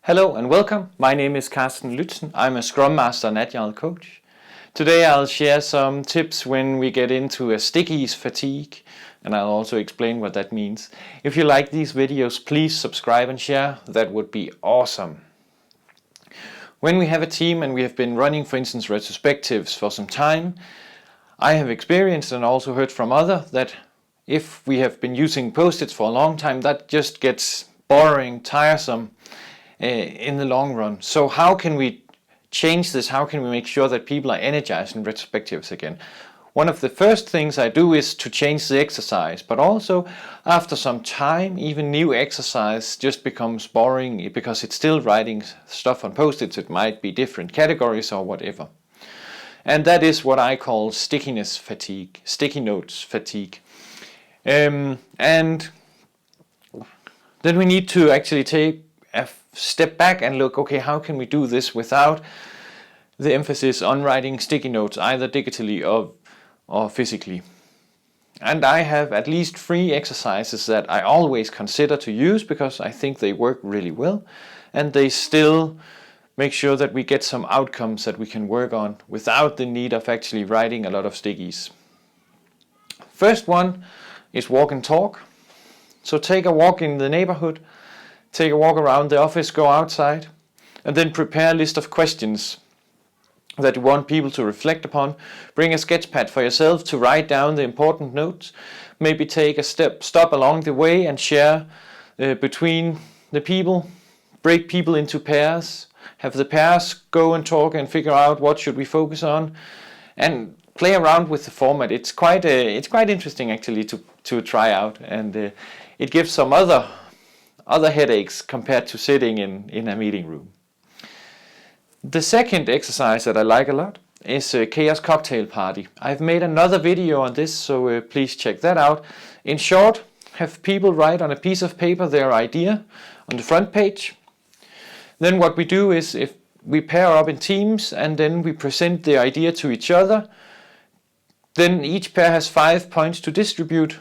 Hello and welcome. My name is Carsten Lützen. I'm a Scrum Master and Agile Coach. Today I'll share some tips when we get into a stickies fatigue, and I'll also explain what that means. If you like these videos, please subscribe and share. That would be awesome. When we have a team and we have been running, for instance, retrospectives for some time, I have experienced and also heard from others that if we have been using Post-its for a long time, that just gets boring, tiresome in the long run. So how can we change this? How can we make sure that people are energized in retrospectives again? One of the first things I do is to change the exercise, but also after some time, even new exercise just becomes boring because it's still writing stuff on Post-its. It might be different categories or whatever. And that is what I call stickiness fatigue, sticky notes fatigue. And then we need to actually take a step back and look, okay, how can we do this without the emphasis on writing sticky notes, either digitally or physically? And I have at least 3 exercises that I always consider to use because I think they work really well, and they still make sure that we get some outcomes that we can work on without the need of actually writing a lot of stickies. First one is walk and talk. So take a walk in the neighborhood, take a walk around the office, go outside, and then prepare a list of questions that you want people to reflect upon. Bring a sketch pad for yourself to write down the important notes. Maybe take a stop along the way and share between the people. Break people into pairs. Have the pairs go and talk and figure out what should we focus on, and play around with the format. It's quite interesting actually to try out, and it gives some other headaches compared to sitting in a meeting room. The second exercise that I like a lot is a Chaos Cocktail Party. I've made another video on this, so please check that out. In short, have people write on a piece of paper their idea on the front page. Then what we do is if we pair up in teams and then we present the idea to each other, then each pair has 5 points to distribute.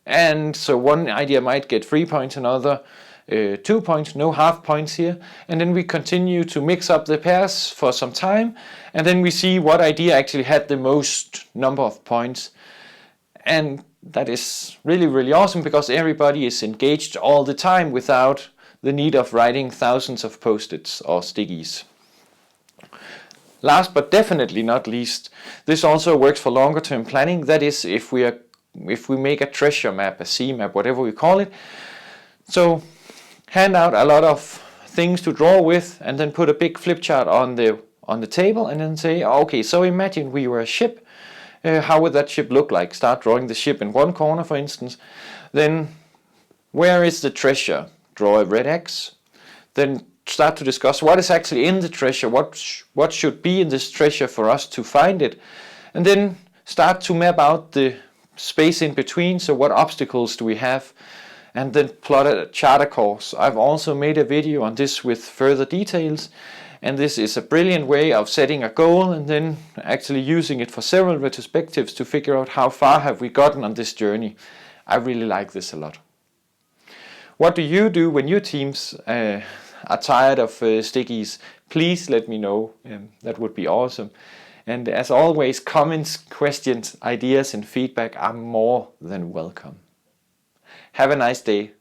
And so one idea might get 3 points, another 2 points, no half points here. And then we continue to mix up the pairs for some time. And then we see what idea actually had the most number of points. And that is really, really awesome because everybody is engaged all the time without the need of writing thousands of Post-its or stickies. Last but definitely not least, this also works for longer term planning. That is if we make a treasure map, a C map, whatever we call it. So hand out a lot of things to draw with and then put a big flip chart on the table and then say, okay, so imagine we were a ship. How would that ship look like? Start drawing the ship in one corner, for instance. Then where is the treasure? Draw a red X. Then start to discuss what is actually in the treasure, what should be in this treasure for us to find it. And then start to map out the space in between, so what obstacles do we have, and then plot a charter course. I've also made a video on this with further details, and this is a brilliant way of setting a goal and then actually using it for several retrospectives to figure out how far have we gotten on this journey. I really like this a lot. What do you do when your teams are tired of stickies? Please let me know. That would be awesome. And as always, comments, questions, ideas and feedback are more than welcome. Have a nice day.